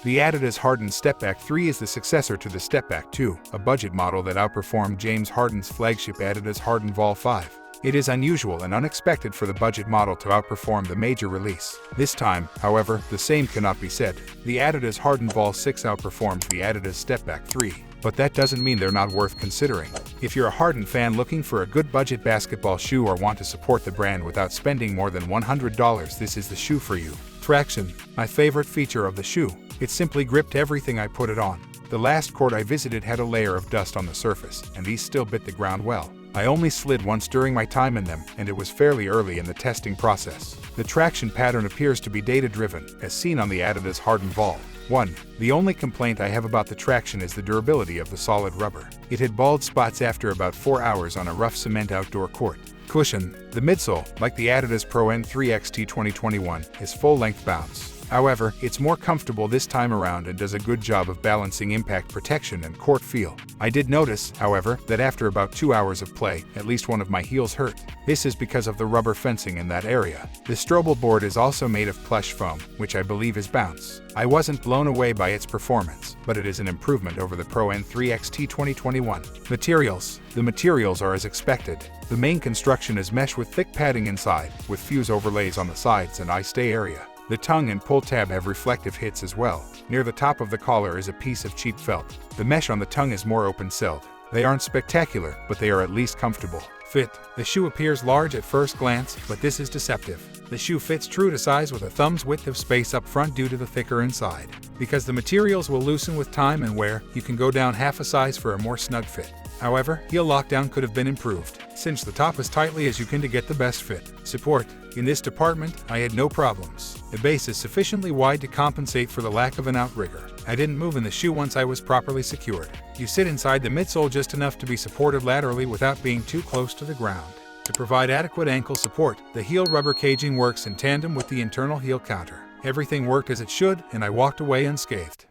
The Adidas Harden Stepback 3 is the successor to the Stepback 2, a budget model that outperformed James Harden's flagship Adidas Harden Vol 5. It is unusual and unexpected for the budget model to outperform the major release. This time, however, the same cannot be said. The Adidas Harden Vol 6 outperformed the Adidas Stepback 3, but that doesn't mean they're not worth considering. If you're a Harden fan looking for a good budget basketball shoe or want to support the brand without spending more than $100, this is the shoe for you. Traction, my favorite feature of the shoe. It simply gripped everything I put it on. The last court I visited had a layer of dust on the surface, and these still bit the ground well. I only slid once during my time in them, and it was fairly early in the testing process. The traction pattern appears to be data-driven, as seen on the Adidas Harden Vol 1. The only complaint I have about the traction is the durability of the solid rubber. It had bald spots after about 4 hours on a rough cement outdoor court. Cushion. The midsole, like the Adidas Pro N3 XT 2021, is full-length bounce. However, it's more comfortable this time around and does a good job of balancing impact protection and court feel. I did notice, however, that after about 2 hours of play, at least one of my heels hurt. This is because of the rubber fencing in that area. The Strobel board is also made of plush foam, which I believe is bounce. I wasn't blown away by its performance, but it is an improvement over the Pro N3 XT 2021. Materials. The materials are as expected. The main construction is mesh with thick padding inside, with fuse overlays on the sides and eye stay area. The tongue and pull tab have reflective hits as well. Near the top of the collar is a piece of cheap felt. The mesh on the tongue is more open-celled. They aren't spectacular, but they are at least comfortable. Fit. The shoe appears large at first glance, but this is deceptive. The shoe fits true to size with a thumb's width of space up front due to the thicker inside. Because the materials will loosen with time and wear, you can go down half a size for a more snug fit. However, heel lockdown could have been improved. Cinch the top as tightly as you can to get the best fit. Support. In this department, I had no problems. The base is sufficiently wide to compensate for the lack of an outrigger. I didn't move in the shoe once I was properly secured. You sit inside the midsole just enough to be supported laterally without being too close to the ground. To provide adequate ankle support, the heel rubber caging works in tandem with the internal heel counter. Everything worked as it should, and I walked away unscathed.